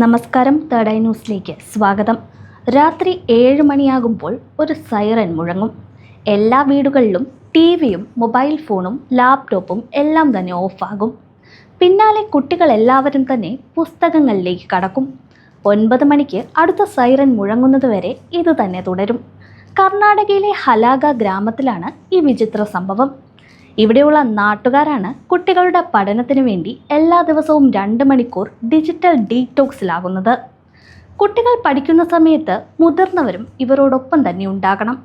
നമസ്കാരം, third eye ന്യൂസിലേക്ക് സ്വാഗതം. രാത്രി 7 മണിയാകുമ്പോൾ ഒരു സൈറൻ മുഴങ്ങും. എല്ലാ വീടുകളിലും ടിവിയും മൊബൈൽ ഫോണും ലാപ്ടോപ്പും എല്ലാം തന്നെ ഓഫാകും. പിന്നാലെ കുട്ടികളെല്ലാവരും തന്നെ പുസ്തകങ്ങളിലേക്ക് കടക്കും. 9 മണിക്ക് അടുത്ത സൈറൻ മുഴങ്ങുന്നത് വരെ ഇത് തന്നെ തുടരും. കർണാടകയിലെ ഹലാഗ ഗ്രാമത്തിലാണ് ഈ വിചിത്ര സംഭവം. ഇവിടെയുള്ള നാട്ടുകാരാണ് കുട്ടികളുടെ പഠനത്തിന് വേണ്ടി എല്ലാ ദിവസവും 2 മണിക്കൂർ ഡിജിറ്റൽ ഡീറ്റോക്സിലാകുന്നത്. കുട്ടികൾ പഠിക്കുന്ന സമയത്ത് മുതിർന്നവരും ഇവരോടൊപ്പം തന്നെ ഉണ്ടാകണം.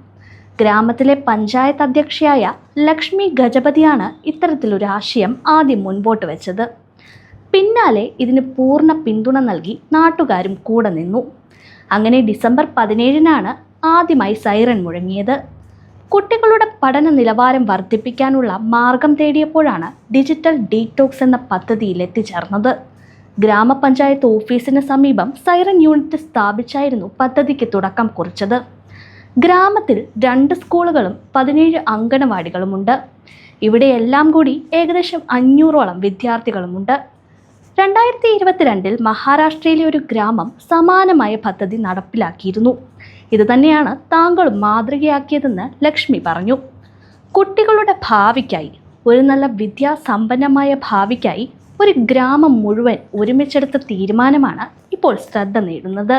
ഗ്രാമത്തിലെ പഞ്ചായത്ത് അധ്യക്ഷയായ ലക്ഷ്മി ഗജപതിയാണ് ഇത്തരത്തിലൊരു ആശയം ആദ്യം മുൻപോട്ട് വെച്ചത്. പിന്നാലെ ഇതിന് പൂർണ്ണ പിന്തുണ നൽകി നാട്ടുകാരും കൂടെ നിന്നു. അങ്ങനെ ഡിസംബർ 17-നാണ് ആദ്യമായി സൈറൻ മുഴങ്ങിയത്. കുട്ടികളുടെ പഠന നിലവാരം വർദ്ധിപ്പിക്കാനുള്ള മാർഗം തേടിയപ്പോഴാണ് ഡിജിറ്റൽ ഡീറ്റോക്സ് എന്ന പദ്ധതിയിൽ എത്തിച്ചേർന്നത്. ഗ്രാമപഞ്ചായത്ത് ഓഫീസിന് സമീപം സൈറൻ യൂണിറ്റ് സ്ഥാപിച്ചായിരുന്നു പദ്ധതിക്ക് തുടക്കം കുറിച്ചത്. ഗ്രാമത്തിൽ 2 സ്കൂളുകളും 17 അങ്കണവാടികളുമുണ്ട്. ഇവിടെയെല്ലാം കൂടി ഏകദേശം 500ഓളം വിദ്യാർത്ഥികളുമുണ്ട്. 2022-ൽ മഹാരാഷ്ട്രയിലെ ഒരു ഗ്രാമം സമാനമായ പദ്ധതി നടപ്പിലാക്കിയിരുന്നു. ഇതുതന്നെയാണ് താങ്കളും മാതൃകയാക്കിയതെന്ന് ലക്ഷ്മി പറഞ്ഞു. കുട്ടികളുടെ ഭാവിക്കായി, ഒരു നല്ല വിദ്യാസമ്പന്നമായ ഭാവിക്കായി ഒരു ഗ്രാമം മുഴുവൻ ഒരുമിച്ചെടുത്ത തീരുമാനമാണ് ഇപ്പോൾ ശ്രദ്ധ നേടുന്നത്.